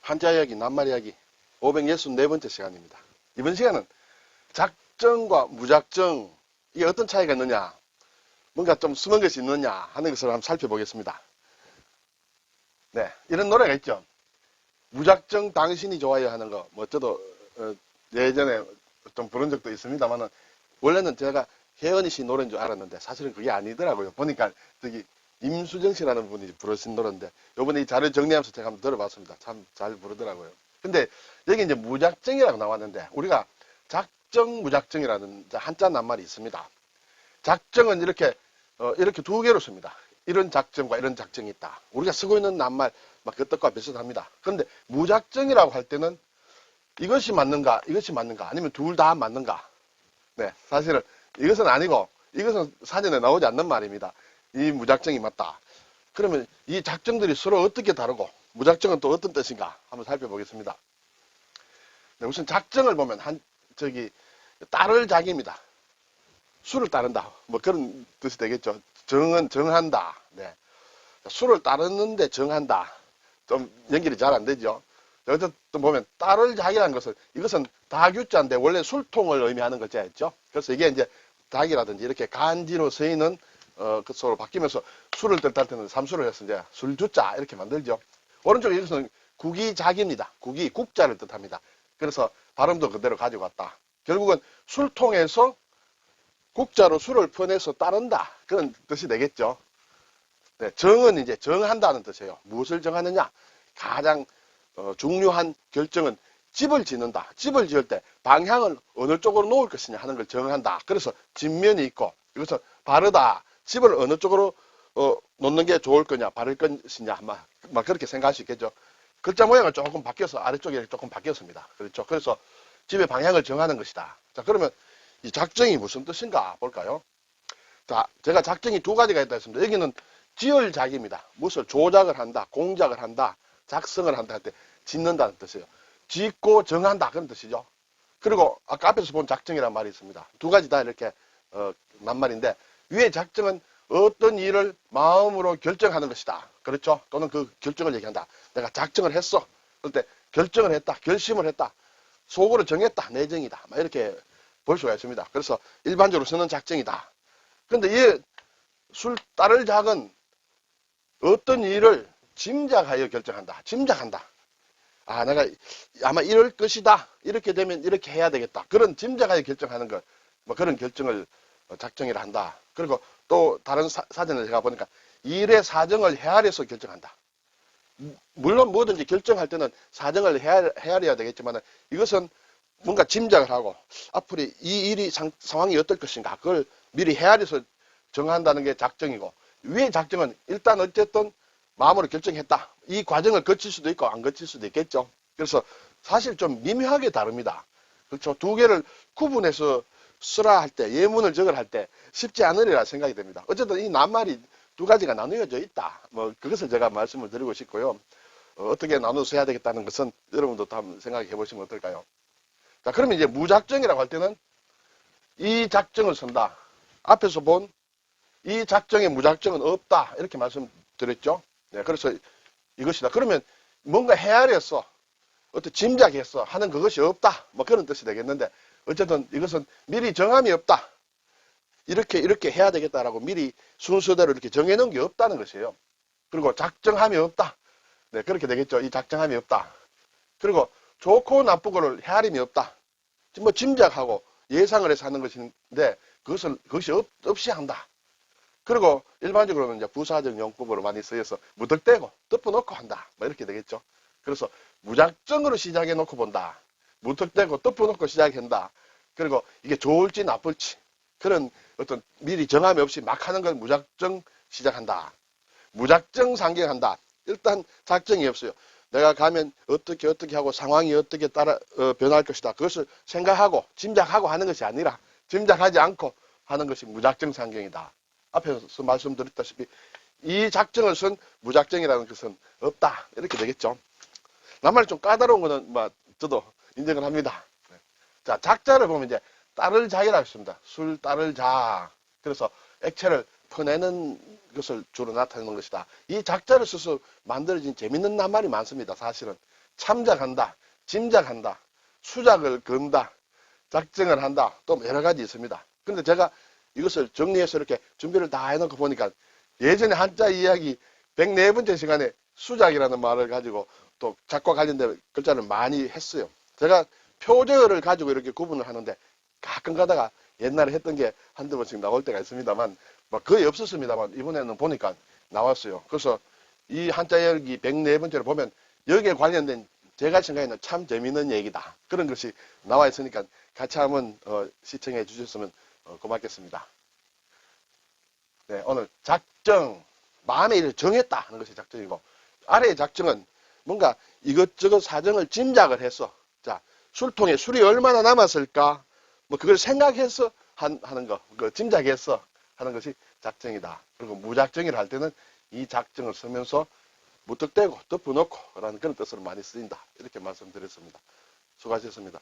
한자 이야기, 낱말 이야기 564번째 시간입니다. 이번 시간은 작정과 무작정, 이게 어떤 차이가 있느냐, 뭔가 좀 숨은 것이 있느냐 하는 것을 한번 살펴보겠습니다. 네, 이런 노래가 있죠. 무작정 당신이 좋아요 하는 거, 뭐 저도 예전에 좀 부른 적도 있습니다만은, 원래는 제가 혜연이 씨 노래인 줄 알았는데 사실은 그게 아니더라고요. 보니까 저기 임수정 씨라는 분이 부르신 노래인데, 요번에 이 자료 정리하면서 제가 한번 들어봤습니다. 참 잘 부르더라고요. 근데 여기 이제 무작정이라고 나왔는데, 우리가 작정, 무작정이라는 한자 낱말이 있습니다. 작정은 이렇게 두 개로 씁니다. 이런 작정과 이런 작정이 있다. 우리가 쓰고 있는 낱말 그 뜻과 비슷합니다. 그런데 무작정이라고 할 때는 이것이 맞는가, 이것이 맞는가, 아니면 둘 다 맞는가. 네, 사실은 이것은 아니고, 이것은 사전에 나오지 않는 말입니다. 이 무작정이 맞다. 그러면 이 작정들이 서로 어떻게 다르고, 무작정은 또 어떤 뜻인가 한번 살펴보겠습니다. 네, 우선 작정을 보면 따를 작입니다. 수를 따른다, 뭐 그런 뜻이 되겠죠. 정은 정한다. 네. 수를 따르는데 정한다. 좀 연결이 잘 안 되죠. 어쨌든 보면 따를 작이라는 것은, 이것은 다규자인데 원래 술통을 의미하는 글자였죠. 그래서 이게 이제 닭이라든지 이렇게 간지로 쓰이는 것으로 바뀌면서 술을 뜻할 때는 삼수를 해서 이제 술주자 이렇게 만들죠. 오른쪽에 이것은 국이작입니다. 국이 국자를 뜻합니다. 그래서 발음도 그대로 가지고 왔다. 결국은 술통에서 국자로 술을 퍼내서 따른다, 그런 뜻이 되겠죠. 네, 정은 이제 정한다는 뜻이에요. 무엇을 정하느냐? 가장 중요한 결정은 집을 짓는다. 집을 지을 때 방향을 어느 쪽으로 놓을 것이냐 하는 걸 정한다. 그래서 집면이 있고, 이것은 바르다. 집을 어느 쪽으로 놓는 게 좋을 거냐, 바를 것이냐, 막 그렇게 생각할 수 있겠죠. 글자 모양을 조금 바뀌어서 아래쪽에 조금 바뀌었습니다. 그렇죠. 그래서 집의 방향을 정하는 것이다. 자, 그러면 이 작정이 무슨 뜻인가 볼까요? 자, 제가 작정이 두 가지가 있다 했습니다. 여기는 지을 작입니다. 무엇을 조작을 한다, 공작을 한다, 작성을 한다 할 때 짓는다는 뜻이에요. 짓고 정한다, 그런 뜻이죠. 그리고 아까 앞에서 본 작정이라는 말이 있습니다. 두 가지 다 이렇게 낱말인데, 위에 작정은 어떤 일을 마음으로 결정하는 것이다. 그렇죠? 또는 그 결정을 얘기한다. 내가 작정을 했어. 그럴 때 결정을 했다, 결심을 했다, 속으로 정했다, 내정이다, 막 이렇게 볼 수가 있습니다. 그래서 일반적으로 쓰는 작정이다. 그런데 이 술 따를 작은 어떤 일을 짐작하여 결정한다. 짐작한다. 아, 내가 아마 이럴 것이다. 이렇게 되면 이렇게 해야 되겠다. 그런 짐작하여 결정하는 것, 뭐 그런 결정을 작정이라 한다. 그리고 또 다른 사전을 제가 보니까 일의 사정을 헤아려서 결정한다. 물론 뭐든지 결정할 때는 사정을 헤아려야 되겠지만, 이것은 뭔가 짐작을 하고 앞으로 이 일이 상황이 어떨 것인가, 그걸 미리 헤아려서 정한다는 게 작정이고, 위의 작정은 일단 어쨌든 마음으로 결정했다. 이 과정을 거칠 수도 있고 안 거칠 수도 있겠죠. 그래서 사실 좀 미묘하게 다릅니다. 그렇죠. 두 개를 구분해서 쓰라 할 때, 예문을 적으라 할 때 쉽지 않으리라 생각이 됩니다. 어쨌든 이 낱말이 두 가지가 나누어져 있다. 뭐 그것을 제가 말씀을 드리고 싶고요. 어떻게 나눠서 해야 되겠다는 것은 여러분도 한번 생각해 보시면 어떨까요? 자, 그러면 이제 무작정이라고 할 때는 이 작정을 쓴다. 앞에서 본 이 작정에 무작정은 없다. 이렇게 말씀드렸죠. 네, 그래서 이것이다. 그러면 뭔가 헤아렸어, 어떤 짐작했어 하는 그것이 없다. 뭐 그런 뜻이 되겠는데, 어쨌든 이것은 미리 정함이 없다. 이렇게 해야 되겠다라고 미리 순서대로 이렇게 정해놓은 게 없다는 것이에요. 그리고 작정함이 없다. 네, 그렇게 되겠죠. 이 작정함이 없다. 그리고 좋고 나쁘고를 헤아림이 없다. 뭐 짐작하고 예상을 해서 하는 것인데, 그것이 없이 한다. 그리고 일반적으로는 이제 부사적 용법으로 많이 쓰여서 무턱대고 덮어놓고 한다. 뭐 이렇게 되겠죠. 그래서 무작정으로 시작해 놓고 본다. 무턱대고 덮어놓고 시작한다. 그리고 이게 좋을지 나쁠지 그런 어떤 미리 정함이 없이 막 하는 건 무작정 시작한다. 무작정 상경한다. 일단 작정이 없어요. 내가 가면 어떻게 하고 상황이 어떻게 변할 것이다. 그것을 생각하고 짐작하고 하는 것이 아니라 짐작하지 않고 하는 것이 무작정 상경이다. 앞에서 말씀드렸다시피 이 작정을 쓴 무작정이라는 것은 없다. 이렇게 되겠죠. 낱말이 좀 까다로운 거는 저도 인정을 합니다. 자, 작자를 보면 이제 따를 작이라고 했습니다. 술 따를 작. 그래서 액체를 퍼내는 것을 주로 나타내는 것이다. 이 작자를 써서 만들어진 재밌는 낱말이 많습니다. 사실은 참작한다, 짐작한다, 수작을 건다, 작정을 한다, 또 여러 가지 있습니다. 근데 제가 이것을 정리해서 이렇게 준비를 다 해놓고 보니까 예전에 한자 이야기 104번째 시간에 수작이라는 말을 가지고 또 작과 관련된 글자를 많이 했어요. 제가 표절을 가지고 이렇게 구분을 하는데 가끔 가다가 옛날에 했던 게 한두 번씩 나올 때가 있습니다만 거의 없었습니다만 이번에는 보니까 나왔어요. 그래서 이 한자 이야기 104번째를 보면 여기에 관련된 제가 생각에는 참 재미있는 얘기다. 그런 것이 나와 있으니까 같이 한번 시청해 주셨으면 고맙겠습니다. 네, 오늘 작정, 마음의 일을 정했다 하는 것이 작정이고 아래의 작정은 뭔가 이것저것 사정을 짐작을 했어. 자, 술통에 술이 얼마나 남았을까? 뭐 그걸 생각해서 하는 거, 그 짐작해서 하는 것이 작정이다. 그리고 무작정이라 할 때는 이 작정을 쓰면서 무턱대고 덮어놓고 라는 그런 뜻으로 많이 쓰인다. 이렇게 말씀드렸습니다. 수고하셨습니다.